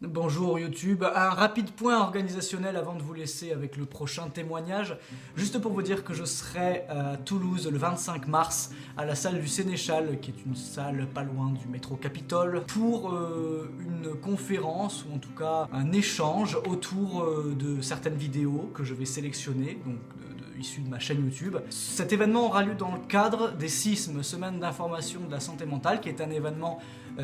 Bonjour YouTube, un rapide point organisationnel avant de vous laisser avec le prochain témoignage. Juste pour vous dire que je serai à Toulouse le 25 mars à la salle du Sénéchal, qui est une salle pas loin du métro Capitole, pour une conférence ou en tout cas un échange autour de certaines vidéos que je vais sélectionner, donc issu de ma chaîne YouTube. Cet événement aura lieu dans le cadre des SISM, Semaine d'information de la santé mentale, qui est un événement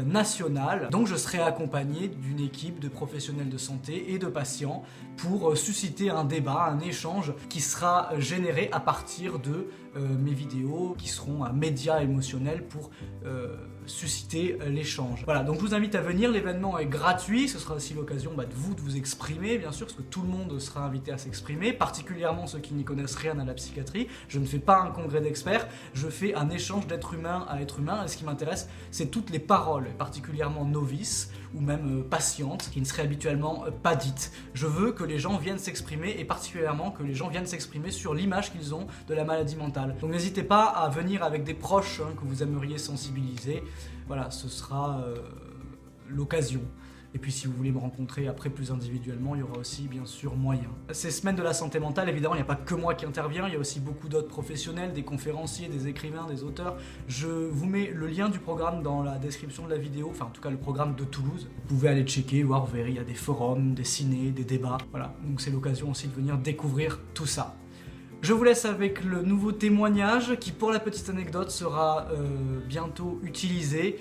national. Donc je serai accompagné d'une équipe de professionnels de santé et de patients pour susciter un débat, un échange qui sera généré à partir de mes vidéos qui seront un média émotionnel pour susciter l'échange. Voilà, donc je vous invite à venir, l'événement est gratuit, ce sera aussi l'occasion de vous exprimer, bien sûr, parce que tout le monde sera invité à s'exprimer, particulièrement ceux qui n'y connaissent rien à la psychiatrie. Je ne fais pas un congrès d'experts, je fais un échange d'être humain à être humain, et ce qui m'intéresse, c'est toutes les paroles, particulièrement novices, ou même patientes, qui ne seraient habituellement pas dites. Je veux que les gens viennent s'exprimer, et particulièrement que les gens viennent s'exprimer sur l'image qu'ils ont de la maladie mentale. Donc n'hésitez pas à venir avec des proches que vous aimeriez sensibiliser. Voilà, ce sera l'occasion. Et puis si vous voulez me rencontrer après plus individuellement, il y aura aussi bien sûr moyen. Ces semaines de la santé mentale, évidemment, il n'y a pas que moi qui intervient, il y a aussi beaucoup d'autres professionnels, des conférenciers, des écrivains, des auteurs. Je vous mets le lien du programme dans la description de la vidéo, enfin en tout cas le programme de Toulouse. Vous pouvez aller checker, voir, vous verrez, il y a des forums, des cinés, des débats. Voilà, donc c'est l'occasion aussi de venir découvrir tout ça. Je vous laisse avec le nouveau témoignage qui, pour la petite anecdote, sera bientôt utilisé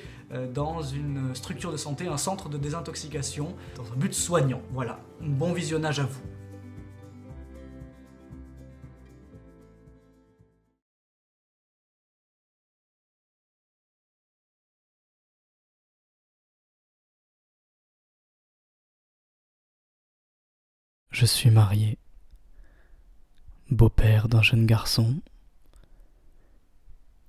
dans une structure de santé, un centre de désintoxication, dans un but soignant. Voilà, bon visionnage à vous. Je suis marié, beau-père d'un jeune garçon,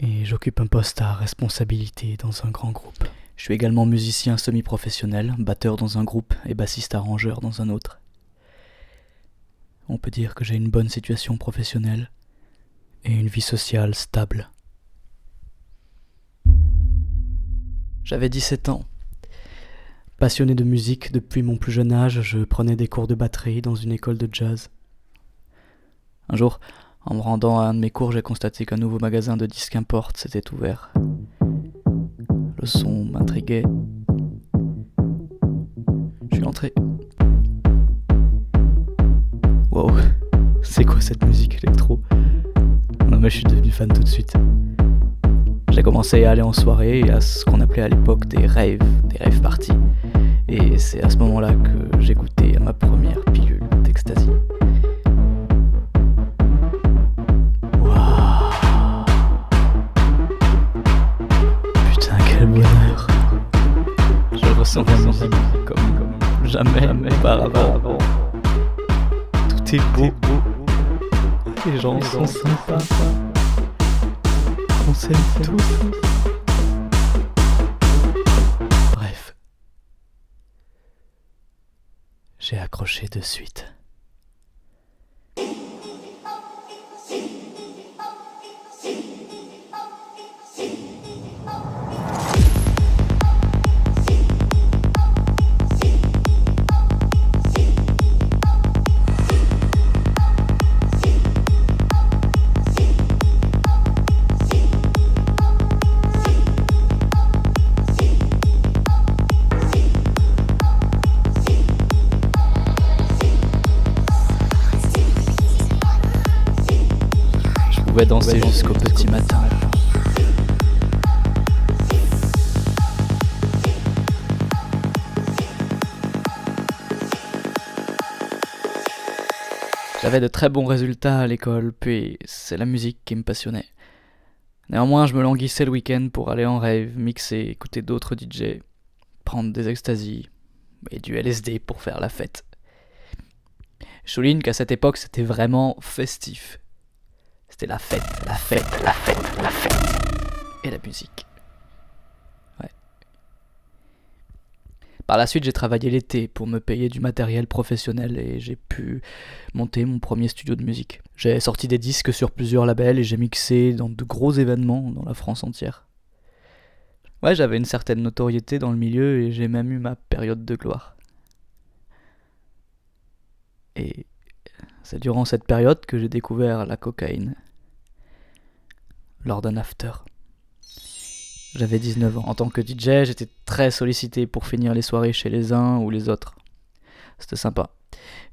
et j'occupe un poste à responsabilité dans un grand groupe. Je suis également musicien semi-professionnel, batteur dans un groupe et bassiste-arrangeur dans un autre. On peut dire que j'ai une bonne situation professionnelle et une vie sociale stable. J'avais 17 ans. Passionné de musique depuis mon plus jeune âge, je prenais des cours de batterie dans une école de jazz. Un jour, en me rendant à un de mes cours, j'ai constaté qu'un nouveau magasin de disques import s'était ouvert. Le son m'intriguait. Je suis entré. Wow, c'est quoi cette musique électro? Non mais je suis devenu fan tout de suite. J'ai commencé à aller en soirée et à ce qu'on appelait à l'époque des rave parties. Et c'est à ce moment-là que j'ai goûté à ma première pilule d'ecstasy. Quel bonheur. Je ressens la musique comme jamais auparavant. Tout est beau. Les gens sont sympas. On s'aime tous. Bref. J'ai accroché de suite. Je pouvais danser jusqu'au petit matin. J'avais de très bons résultats à l'école, puis c'est la musique qui me passionnait. Néanmoins, je me languissais le week-end pour aller en rave, mixer, écouter d'autres DJ, prendre des ecstasy et du LSD pour faire la fête. Je souligne qu'à cette époque, c'était vraiment festif. C'était la fête. Et la musique. Ouais. Par la suite, j'ai travaillé l'été pour me payer du matériel professionnel et j'ai pu monter mon premier studio de musique. J'ai sorti des disques sur plusieurs labels et j'ai mixé dans de gros événements dans la France entière. Ouais, j'avais une certaine notoriété dans le milieu et j'ai même eu ma période de gloire. Et c'est durant cette période que j'ai découvert la cocaïne. Lors d'un after. J'avais 19 ans. En tant que DJ, j'étais très sollicité pour finir les soirées chez les uns ou les autres. C'était sympa.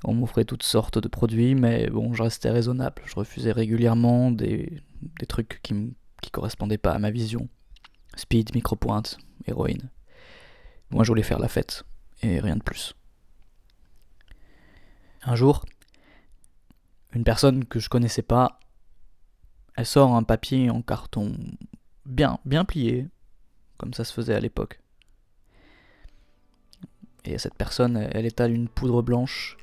On m'offrait toutes sortes de produits, mais bon, je restais raisonnable. Je refusais régulièrement des trucs qui correspondaient pas à ma vision. Speed, micro-pointe, héroïne. Moi, je voulais faire la fête, et rien de plus. Un jour, une personne que je connaissais pas, elle sort un papier en carton bien plié, comme ça se faisait à l'époque. Et cette personne, elle étale une poudre blanche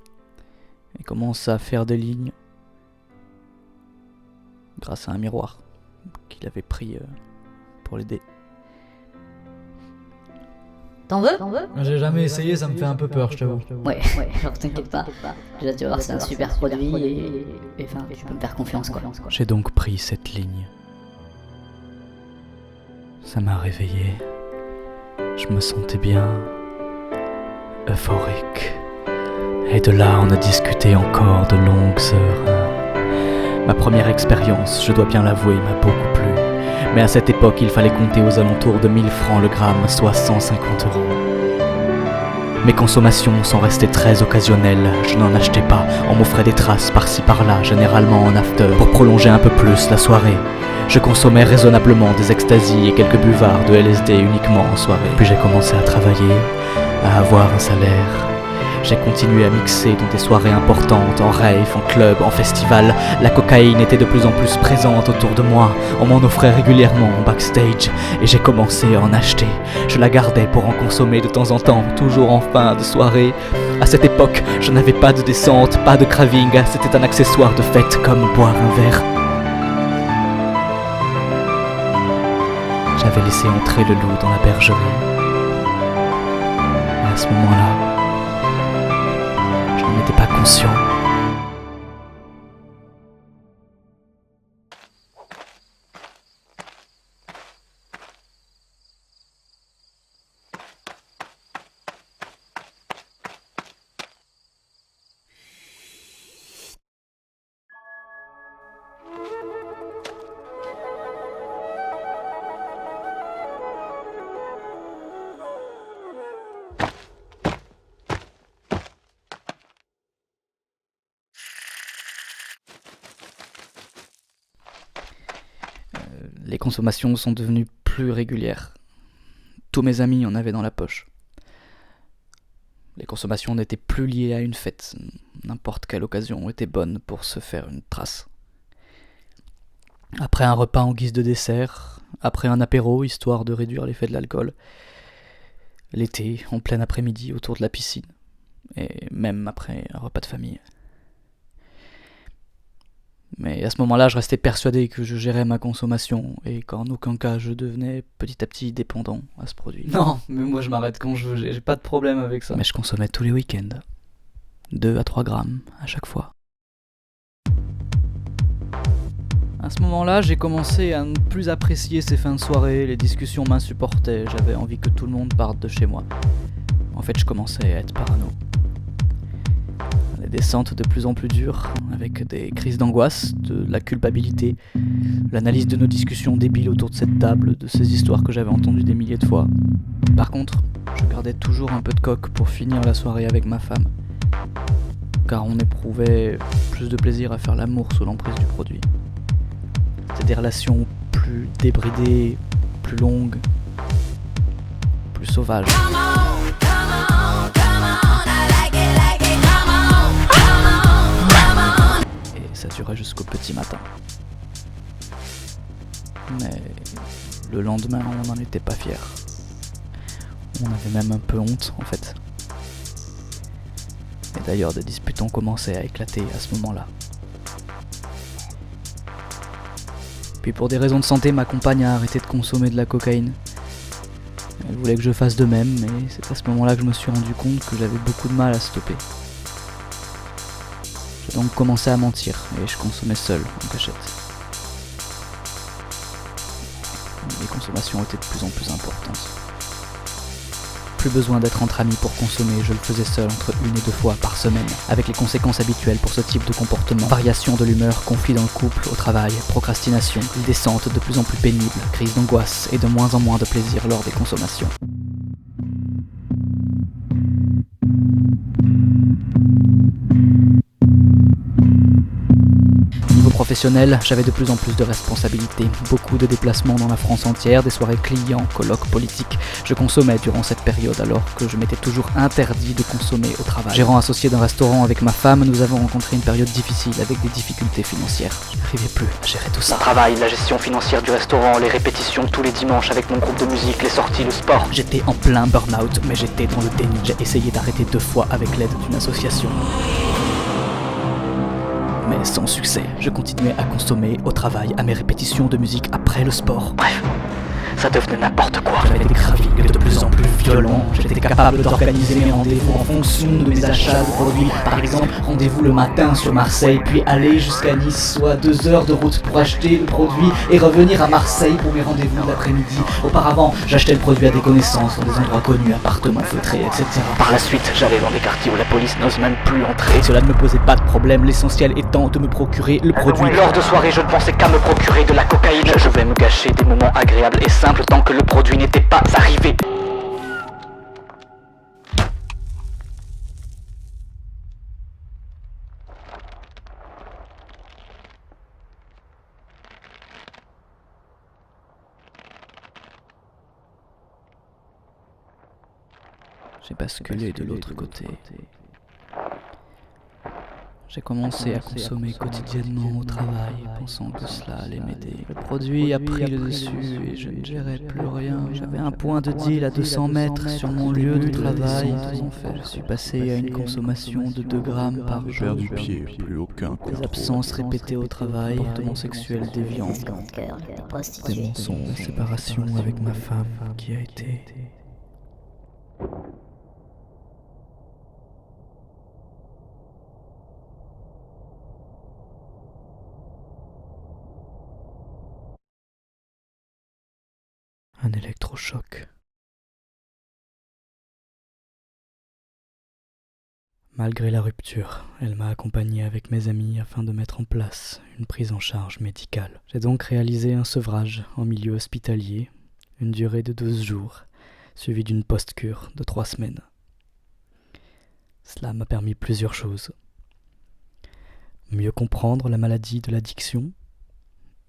et commence à faire des lignes grâce à un miroir qu'il avait pris pour l'aider. T'en veux? J'ai jamais essayé, ça me fait un peu peur, je t'avoue. Ouais, genre t'inquiète pas. Déjà tu vas voir, c'est un super produit et enfin, tu peux me faire confiance quoi. J'ai donc pris cette ligne. Ça m'a réveillé. Je me sentais bien, euphorique. Et de là, on a discuté encore de longues heures. Ma première expérience, je dois bien l'avouer, m'a beaucoup plu. Mais à cette époque, il fallait compter aux alentours de 1000 francs le gramme, soit 150 €. Mes consommations sont restées très occasionnelles, je n'en achetais pas, on m'offrait des traces par-ci par-là, généralement en after, pour prolonger un peu plus la soirée. Je consommais raisonnablement des extasies et quelques buvards de LSD uniquement en soirée. Puis j'ai commencé à travailler, à avoir un salaire. J'ai continué à mixer dans des soirées importantes, en rave, en club, en festival. La cocaïne était de plus en plus présente autour de moi. On m'en offrait régulièrement en backstage et j'ai commencé à en acheter. Je la gardais pour en consommer de temps en temps, toujours en fin de soirée. À cette époque, je n'avais pas de descente, pas de craving. C'était un accessoire de fête comme boire un verre. J'avais laissé entrer le loup dans la bergerie. Et à ce moment-là, je n'en étais pas conscient. Les consommations sont devenues plus régulières. Tous mes amis en avaient dans la poche. Les consommations n'étaient plus liées à une fête. N'importe quelle occasion était bonne pour se faire une trace. Après un repas en guise de dessert, après un apéro, histoire de réduire l'effet de l'alcool, l'été, en plein après-midi, autour de la piscine, et même après un repas de famille. Mais à ce moment-là, je restais persuadé que je gérais ma consommation et qu'en aucun cas je devenais petit à petit dépendant à ce produit. Non, mais moi je m'arrête quand je veux, j'ai pas de problème avec ça. Mais je consommais tous les week-ends, 2 à 3 grammes à chaque fois. À ce moment-là, j'ai commencé à ne plus apprécier ces fins de soirée, les discussions m'insupportaient, j'avais envie que tout le monde parte de chez moi. En fait, je commençais à être parano. Des descentes de plus en plus dures, avec des crises d'angoisse, de la culpabilité, l'analyse de nos discussions débiles autour de cette table, de ces histoires que j'avais entendues des milliers de fois. Par contre, je gardais toujours un peu de coke pour finir la soirée avec ma femme, car on éprouvait plus de plaisir à faire l'amour sous l'emprise du produit. C'était des relations plus débridées, plus longues, plus sauvages. Ça durait jusqu'au petit matin. Mais le lendemain, on n'en était pas fiers. On avait même un peu honte, en fait. Et d'ailleurs, des disputes ont commencé à éclater à ce moment-là. Puis pour des raisons de santé, ma compagne a arrêté de consommer de la cocaïne. Elle voulait que je fasse de même, mais c'est à ce moment-là que je me suis rendu compte que j'avais beaucoup de mal à stopper. J'ai donc commencé à mentir, et je consommais seul, en cachette. Les consommations étaient de plus en plus importantes. plus besoin d'être entre amis pour consommer, je le faisais seul entre 1 et 2 fois par semaine, avec les conséquences habituelles pour ce type de comportement. Variation de l'humeur, conflit dans le couple, au travail, procrastination, descente de plus en plus pénible, crise d'angoisse et de moins en moins de plaisir lors des consommations. Niveau professionnel, j'avais de plus en plus de responsabilités, beaucoup de déplacements dans la France entière, des soirées clients, colloques politiques. Je consommais durant cette période alors que je m'étais toujours interdit de consommer au travail. Gérant associé d'un restaurant avec ma femme, nous avons rencontré une période difficile avec des difficultés financières. Je n'arrivais plus à gérer tout ça. Le travail, la gestion financière du restaurant, les répétitions tous les dimanches avec mon groupe de musique, les sorties, le sport. J'étais en plein burn-out, mais j'étais dans le déni. J'ai essayé d'arrêter 2 fois avec l'aide d'une association. Mais sans succès, je continuais à consommer au travail, à mes répétitions de musique après le sport. Bref, ça devenait n'importe quoi. J'avais des cravings de plus en plus violents. J'étais capable d'organiser mes rendez-vous en fonction de mes achats de produits. Par exemple, rendez-vous le matin sur Marseille, puis aller jusqu'à Nice, soit 2 heures de route pour acheter le produit et revenir à Marseille pour mes rendez-vous de l'après-midi. Auparavant, j'achetais le produit à des connaissances, dans des endroits connus, appartements feutrés, etc. Par la suite, j'allais dans des quartiers où la police n'ose même plus entrer. Cela ne me posait pas de problème, l'essentiel étant de me procurer le produit. Lors de soirées, je ne pensais qu'à me procurer de la cocaïne. Je vais me gâcher des moments agréables et simples tant que le produit n'était pas arrivé. J'ai basculé de l'autre côté. J'ai commencé à consommer quotidiennement au travail, pensant que cela allait m'aider. Le produit a pris le dessus et je ne gérais plus rien. J'avais un point de deal à 200 mètres sur mon lieu de travail. Je suis passé à une consommation de 2 grammes par jour. Perds du pied, plus aucun Des absences répétées au travail, comportements sexuels déviants, des mensonges, séparation avec ma femme qui a été... un électrochoc. Malgré la rupture, elle m'a accompagné avec mes amis afin de mettre en place une prise en charge médicale. J'ai donc réalisé un sevrage en milieu hospitalier, une durée de 12 jours, suivie d'une post-cure de 3 semaines. Cela m'a permis plusieurs choses. Mieux comprendre la maladie de l'addiction,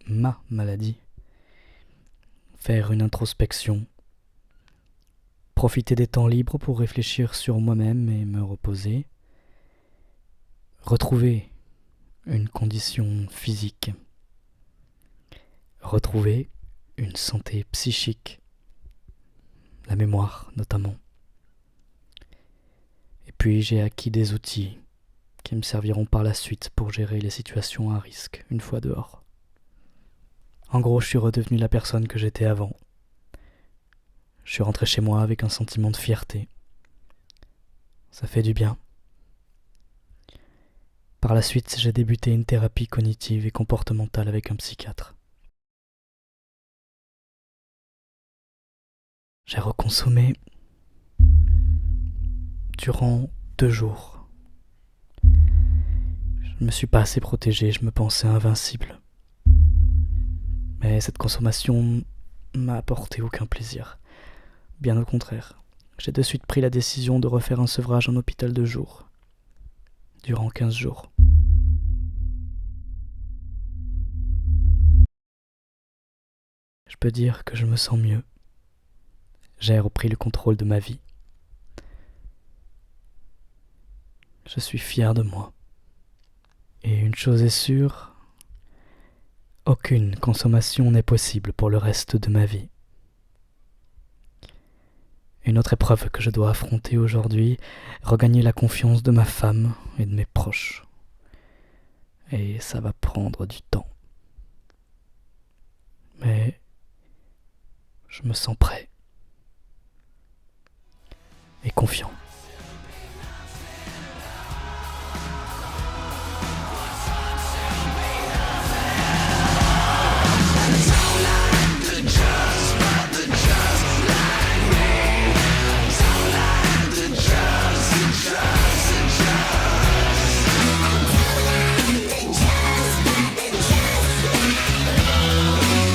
ma maladie. Faire une introspection, profiter des temps libres pour réfléchir sur moi-même et me reposer, retrouver une condition physique, retrouver une santé psychique, la mémoire notamment. Et puis j'ai acquis des outils qui me serviront par la suite pour gérer les situations à risque une fois dehors. En gros, je suis redevenu la personne que j'étais avant. Je suis rentré chez moi avec un sentiment de fierté. Ça fait du bien. Par la suite, j'ai débuté une thérapie cognitive et comportementale avec un psychiatre. J'ai reconsommé durant 2 jours. Je ne me suis pas assez protégé, je me pensais invincible. Mais cette consommation m'a apporté aucun plaisir. Bien au contraire, j'ai de suite pris la décision de refaire un sevrage en hôpital de jour, durant 15 jours. Je peux dire que je me sens mieux. J'ai repris le contrôle de ma vie. Je suis fier de moi. Et une chose est sûre, aucune consommation n'est possible pour le reste de ma vie. Une autre épreuve que je dois affronter aujourd'hui, regagner la confiance de ma femme et de mes proches. Et ça va prendre du temps. Mais je me sens prêt et confiant.